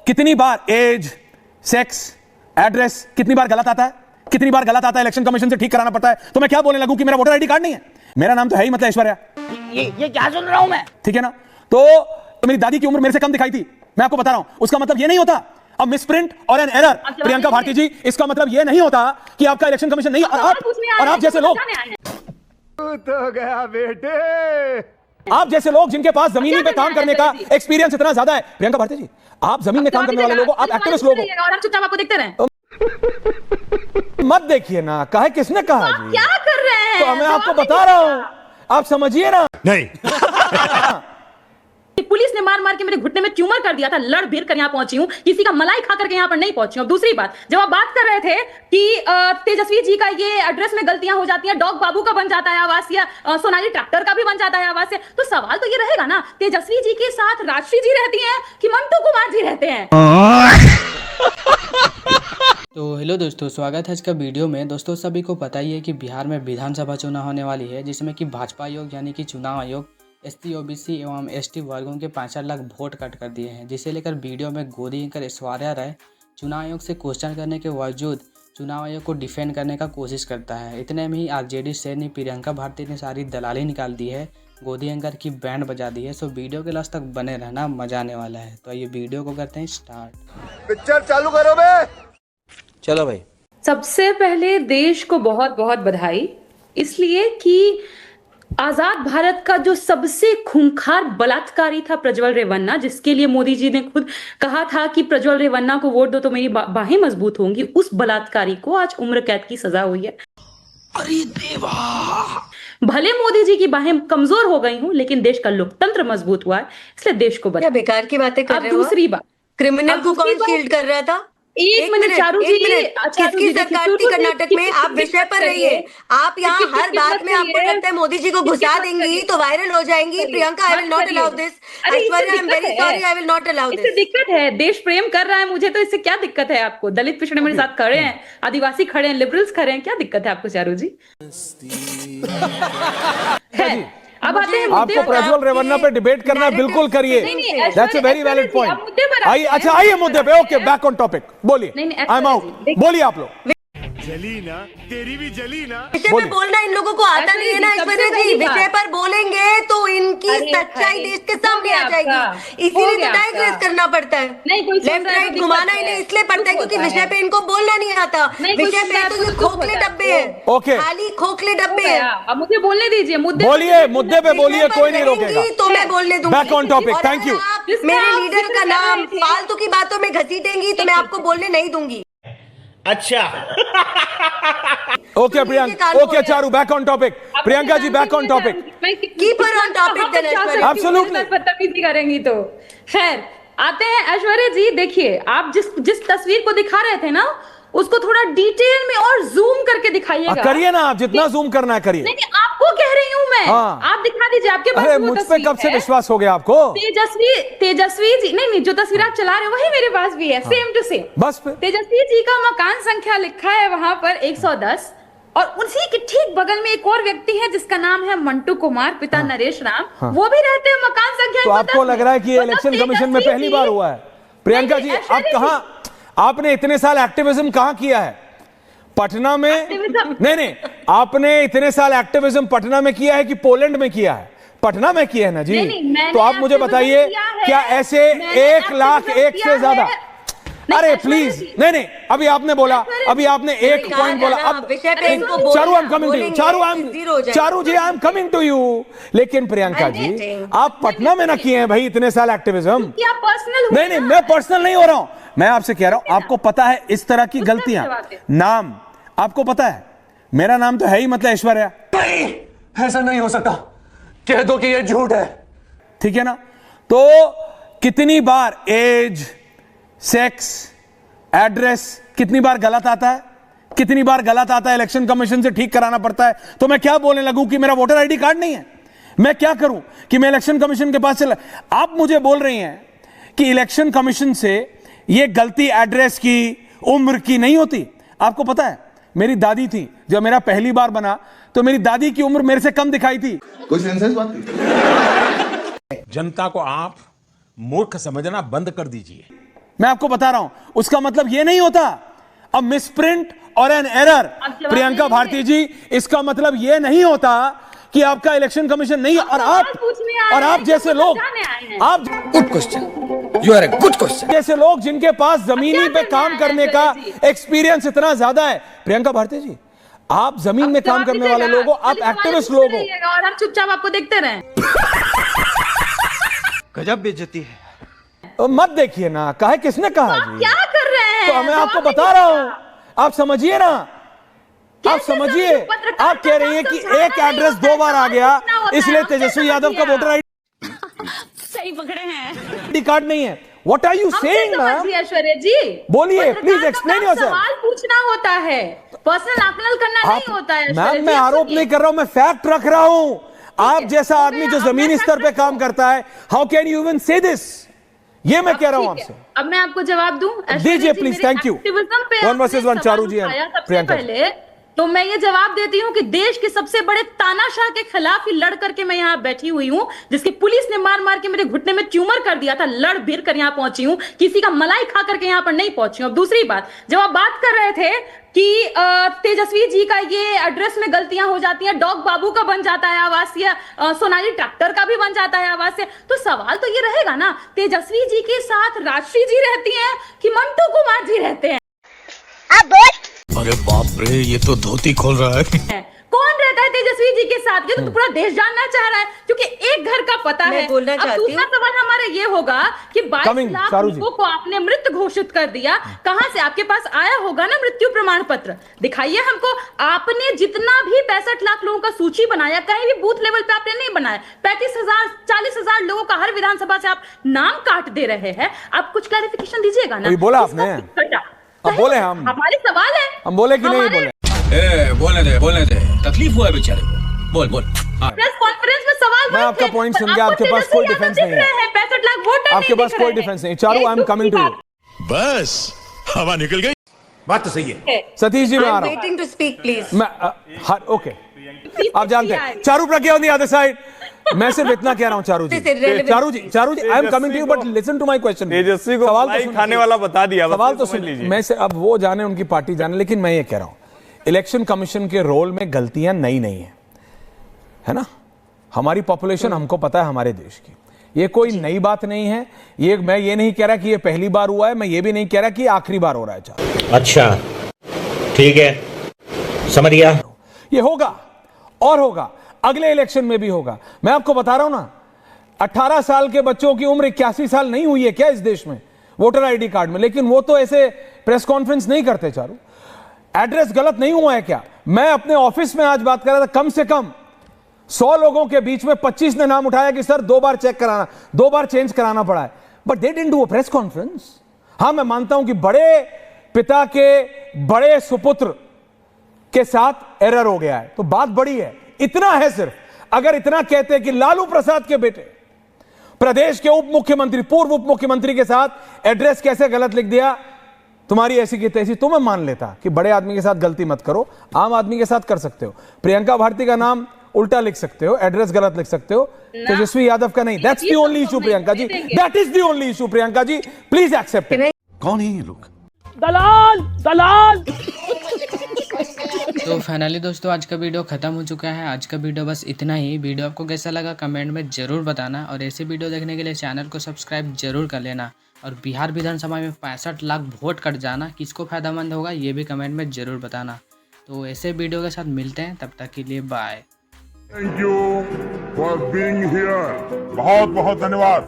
कितनी बार as, sex, address कितनी बार गलत आता है, कितनी बार गलत आता है, इलेक्शन कमीशन से ठीक कराना पड़ता है। तो मैं क्या बोलने लगूं कि मेरा वोटर आईडी कार्ड नहीं है, मेरा नाम तो है ही मतलब ऐश्वर्या। ये क्या सुन रहा हूं मैं? ठीक है ना। तो मेरी दादी की उम्र मेरे से कम दिखाई थी, मैं आपको बता रहा हूं। उसका मतलब ये नहीं होता अब मिसप्रिंट और एन एरर प्रियंका भारती जी, इसका मतलब ये नहीं होता कि आपका इलेक्शन कमीशन नहीं। और आप जैसे लोग, तो गया बेटे, आप जैसे लोग जिनके पास जमीनी पे काम करने का एक्सपीरियंस इतना ज्यादा है, प्रियंका भारती जी आप जमीन में काम करने वाले लोग, आप एक्टिविस्ट लोग हो, और हम चुपचाप आपको देखते रहे। मत देखिए ना, कहे किसने कहा जी? क्या कर रहे हैं? तो मैं आपको बता रहा हूं, आप समझिए ना। नहीं पुलिस ने मार मार के मेरे घुटने में ट्यूमर कर दिया था, लड़ भिड़ कर यहाँ पहुंची हूँ, किसी का मलाई खा करके यहाँ पर नहीं पहुंची हूँ। दूसरी बात, जब आप बात कर रहे थे कि तेजस्वी जी का ये एड्रेस में गलतियां हो जाती हैं, डॉग बाबू का बन जाता है आवासीय, सोनाली ट्रैक्टर का भी बन जाता है आवासीय, तो सवाल तो ये रहेगा ना, तेजस्वी जी के साथ राजश्री जी रहती हैं कि मंटू कुमार जी रहते हैं? तो हेलो दोस्तों, स्वागत है आज का वीडियो में। दोस्तों सभी को पता ही है कि बिहार में विधानसभा चुनाव होने वाली है, जिसमें कि भाजपा आयोग यानी कि चुनाव आयोग एसटी, ओबीसी एवं एसटी वर्गों के 5 लाख वोट कट कर दिए हैं, जिसे लेकर वीडियो में गोदी एंकर ऐश्वर्या राय चुनाव आयोग से क्वेश्चन करने के बावजूद चुनाव आयोग को डिफेंड करने का कोशिश करता है। इतने में ही आरजेडी सेनी प्रियंका भारती ने सारी दलाली निकाल दी है, गोदी एंकर की बैंड बजा दी है। सो वीडियो के लास्ट तक बने रहना, मजा आने वाला है। तो ये वीडियो को करते हैं स्टार्ट। पिक्चर चालू करो बे। चलो भाई। सबसे पहले देश को बहुत बहुत बधाई, इसलिए कि आजाद भारत का जो सबसे खूंखार बलात्कारी था प्रज्वल रेवन्ना, जिसके लिए मोदी जी ने खुद कहा था कि प्रज्वल रेवन्ना को वोट दो तो मेरी बाहें मजबूत होंगी, उस बलात्कारी को आज उम्र कैद की सजा हुई है। अरे देवा, भले मोदी जी की बाहें कमजोर हो गई हूं, लेकिन देश का लोकतंत्र मजबूत हुआ है, इसलिए देश को क्या बेकार की बातें कर रहे हो? दूसरी बात, क्रिमिनल को कौन शील्ड कर रहा था? एक मिनट चारू जी, किसकी सरकार थी कर्नाटक में? आप विषय पर रहिए। आप यहाँ हर बात में आपको लगता है मोदी जी को घुसा देंगी तो वायरल हो जाएंगी। Priyanka, I will not allow this. Aishwarya, I am very sorry, I will not allow this. इससे दिक्कत है, देश प्रेम कर रहा है मुझे, तो इससे क्या दिक्कत है आपको? दलित पिछड़े मेरे साथ खड़े हैं, आदिवासी खड़े हैं, लिबरल्स खड़े हैं, क्या दिक्कत है आपको चारू जी? अब आते हैं आपको प्रज्वल रेवन्ना पे डिबेट करना है, बिल्कुल करिए, that's a very valid point. आइए, अच्छा आइए मुद्दे पे। ओके, बैक ऑन टॉपिक, बोलिए। आई एम आउट, बोलिए आप लोग। जली ना, तेरी भी जली ना। विषय पे बोलना इन लोगों को आता नहीं है ना ऐश्वर्या जी। विषय पर बोलेंगे तो इनकी सच्चाई देश के सामने आ जाएगी, इसीलिए तो डाइग्रेस करना पड़ता है। लेफ्ट राइट घुमाना इन्हें इसलिए पड़ता है क्योंकि विषय पे इनको बोलना नहीं आता। विषय पे तो ये खोखले डब्बे हैं, ओके, खाली खोखले डब्बे हैं। अब मुझे बोलने दीजिए, बोलिए, मुद्दे पे बोलिए, कोई नहीं रोकेगा। तो मैं बोलने दूंगी। Back on topic, thank you. मेरे लीडर का नाम फालतू की बातों में घसीटेंगी तो मैं आपको बोलने नहीं दूंगी। अच्छा okay Priyanka, okay Charu, back on topic. Priyanka ji, back on topic, keep her on topic then Aishwarya. Absolutely. बदतमीजी करेंगी तो खैर। आते हैं ऐश्वर्या जी, देखिए आप जिस तस्वीर को दिखा रहे थे ना, उसको थोड़ा डिटेल में और जूम करके दिखाइएगा। करिए ना, आप जितना जूम करना है करिए। नहीं, आपको कह रही हूं मैं। हाँ। आप दिखा दीजिए, आपके पास अरे मुझ पे कब से विश्वास हो गया आपको? तेजस्वी जी, नहीं, जो तस्वीर आप चला रहे हो वही मेरे पास भी है, सेम टू सेम। बस तेजस्वी जी का मकान संख्या लिखा है वहां पर 110, और उसी के ठीक बगल में एक और व्यक्ति है जिसका नाम है मंटू कुमार, पिता नरेश राम, वो भी रहते हैं मकान संख्या 110। तो आपको लग रहा है कि ये इलेक्शन कमीशन में पहली बार हुआ है? प्रियंका जी, आप कहां, आपने इतने साल एक्टिविज्म कहां किया है? पटना में? नहीं, आपने इतने साल एक्टिविज्म पटना में किया है कि पोलैंड में किया है? पटना में किया है ना जी। तो आप मुझे बताइए, क्या ऐसे 1 लाख 1 से ज्यादा? अरे प्लीज, नहीं, अभी आपने बोला, अभी आपने एक पॉइंट बोला। अब Charu, I am coming to you. Charu ji, I am coming to you. लेकिन प्रियंका जी, आप पटना में ना किए हैं भाई इतने साल एक्टिविज्म। नहीं, मैं पर्सनल नहीं हो रहा हूं, मैं आपसे कह रहा हूं, आपको पता है इस तरह की गलतियां, नाम आपको पता है, मेरा नाम तो है ही मतलब ऐश्वर्या। नहीं, ऐसा नहीं हो सकता, कह दो कि ये झूठ है। ठीक है ना। तो कितनी बार एज, सेक्स, एड्रेस कितनी बार गलत आता है, कितनी बार गलत आता है, इलेक्शन कमीशन से ठीक कराना पड़ता है। तो मैं क्या बोलने लगूं कि मेरा वोटर आईडी कार्ड नहीं है, मैं क्या करूं कि मैं इलेक्शन कमीशन के पास चला। आप मुझे बोल रही हैं कि इलेक्शन कमीशन से यह गलती एड्रेस की, उम्र की नहीं होती। आपको पता है, मेरी दादी थी, जब मेरा पहली बार बना तो मेरी दादी की उम्र मेरे से कम दिखाई थी। कोई सेंसेस बात नहीं। जनता को आप मूर्ख समझना बंद कर दीजिए। मैं आपको बता रहा हूं, उसका मतलब यह नहीं होता अब मिसप्रिंट और एन एरर। प्रियंका भारती जी, इसका मतलब यह नहीं होता कि आपका इलेक्शन कमीशन नहीं, और आप जैसे लोग, आप good question, you are a good question, जैसे लोग जिनके पास जमीनी पे काम करने का एक्सपीरियंस इतना ज्यादा है। प्रियंका भारती जी, आप जमीन में काम करने वाले लोग हो, आप एक्टिविस्ट लोग हो, और हम चुपचाप आपको देखते रहें। गजब बेइज्जती है। तो मत देखिए ना, कहा किसने कहा जी? क्या कर रहे हैं? तो मैं आपको बता रहा हूं, आप समझिए ना, आप समझिए। आप कह रही हैं कि एक एड्रेस 2 बार आ गया, इसलिए तेजस्वी यादव का वोटर आईडी सही पकड़े हैं, कार्ड नहीं है। What are you saying ma'am? Aishwarya ji बोलिए, प्लीज एक्सप्लेन योरसेल्फ। सवाल पूछना होता है, पर्सनल आकलन करना नहीं होता है। मैम, मैं आरोप नहीं कर रहा हूं, मैं फैक्ट रख रहा हूं। आप जैसा आदमी जो जमीनी स्तर पे काम करता है, हाउ कैन यू इवन से दिस? ये मैं कह रहा हूं आपसे। अब मैं आपको जवाब दूं? दीजिए please, thank you. 1 versus 1 Charu ji, Priyanka पहले तो मैं ये जवाब देती हूँ कि देश के सबसे बड़े तानाशाह के खिलाफ ही लड़ करके मैं यहाँ बैठी हुई हूँ, जिसकी पुलिस ने मार मार के मेरे घुटने में ट्यूमर कर दिया था, लड़ भिड़ कर यहाँ पहुंची हूँ, किसी का मलाई खा करके यहाँ पर नहीं पहुंची हूँ। अब दूसरी बात, जब आप बात कर रहे थे कि तेजस्वी जी का ये एड्रेस में गलतियां हो जाती हैं, डॉग बाबू का बन जाता है आवासीय, सोनाली ट्रैक्टर का भी बन जाता है आवासीय, तो सवाल तो ये रहेगा ना, तेजस्वी जी के साथ राजश्री जी रहती हैं कि मंटू कुमार जी रहते हैं? अरे बाप रे, ये तो धोती खोल रहा है। कौन रहता है तेजस्वी जी के साथ? ये तो पूरा देश जानना चाह रहा है, क्योंकि एक घर का पता है। बोलना अब चाहती दूसरा सवाल हमारा ये होगा कि 22 लाख चारू जी। लोगों को आपने मृत घोषित कर दिया, कहां से आपके पास आया होगा ना मृत्यु प्रमाण पत्र? दिखाइए हमको। आपने जितना भी 65 लाख लोगों का सूची बनाया, कहीं भी बूथ लेवल पे आपने नहीं बनाया। 35,000 40,000 लोगों का हर विधानसभा से आप नाम काट दे रहे हैं। आप कुछ क्लैरिफिकेशन दीजिएगा ना। बोला आपने, अब बोले हम, हमारे सवाल है, हम बोले कि नहीं बोले? बोलने दे, तकलीफ हुआ है बेचारे को, बोल। प्रेस कॉन्फ्रेंस में सवाल मैं आपका पॉइंट सुन गया, आपके पास कोई डिफेंस नहीं है, 65 लाख वोटर आपके पास कोई डिफेंस नहीं। Charu, I am coming to you. बस हवा निकल गई। बात तो सही है। सतीश जी, मैं आ रहा हूं। Waiting to speak please. मैं ओके, आप जानते हैं Charu Pragya on the other side. मैं सिर्फ इतना कह रहा हूं Charu ji, Charu ji, I am coming to you, but listen to my question. Tejashwi को मलाई खाने वाला बता दिया, सवाल तो सुन लीजिए। मैं से अब वो जाने, उनकी पार्टी जाने, लेकिन मैं ये कह रहा हूं, इलेक्शन कमीशन के रोल में गलतियां नई नहीं है ना? हमारी पॉपुलेशन हमको पता है हमारे देश की, ये कोई नई बात नहीं है। ये मैं ये नहीं कह रहा कि ये पहली बार हुआ है, मैं ये भी नहीं कह रहा कि आखिरी बार हो रहा है। अच्छा, ठीक है, समझ गया। ये होगा और होगा, अगले इलेक्शन में भी होगा। मैं आपको बता रहा हूं ना, 18 साल के बच्चों की उम्र 81 साल नहीं हुई है क्या इस देश में वोटर आईडी कार्ड में? लेकिन वो तो ऐसे प्रेस कॉन्फ्रेंस नहीं करते। चारू, एड्रेस गलत नहीं हुआ है क्या? मैं अपने ऑफिस में आज बात कर रहा था, कम से कम 100 लोगों के बीच में 25 ने नाम उठाया कि सर 2 बार चेक कराना, 2 बार चेंज कराना पड़ा है, but they didn't do a press conference. हां, मैं मानता हूं कि बड़े पिता के बड़े सुपुत्र के साथ एरर हो गया है, तो बात बड़ी है, इतना है सिर्फ। अगर इतना कहते कि लालू प्रसाद के बेटे प्रदेश के उप मुख्यमंत्री, पूर्व उप मुख्यमंत्री के साथ एड्रेस कैसे गलत लिख दिया, तुम्हारी ऐसी की तैसी, तो मैं मान लेता कि बड़े आदमी के साथ गलती मत करो, आम आदमी के साथ कर सकते हो। प्रियंका भारती का नाम उल्टा लिख सकते हो, एड्रेस गलत लिख सकते हो, तेजस्वी यादव का नहीं। That's the only issue Priyanka ji, that is the only issue Priyanka ji, please accept it. कौन है ये लोग? दलाल। तो फाइनली दोस्तों, आज का वीडियो खत्म हो चुका है। आज का वीडियो बस इतना ही। वीडियो आपको कैसा लगा कमेंट में जरूर बताना, और ऐसे वीडियो देखने के लिए चैनल को सब्सक्राइब जरूर कर लेना। और बिहार विधानसभा में 65 लाख वोट कट जाना किसको फायदेमंद होगा, ये भी कमेंट में जरूर बताना। तो ऐसे वीडियो के साथ मिलते हैं, तब तक के लिए bye. Thank you for being here. बहुत बहुत धन्यवाद।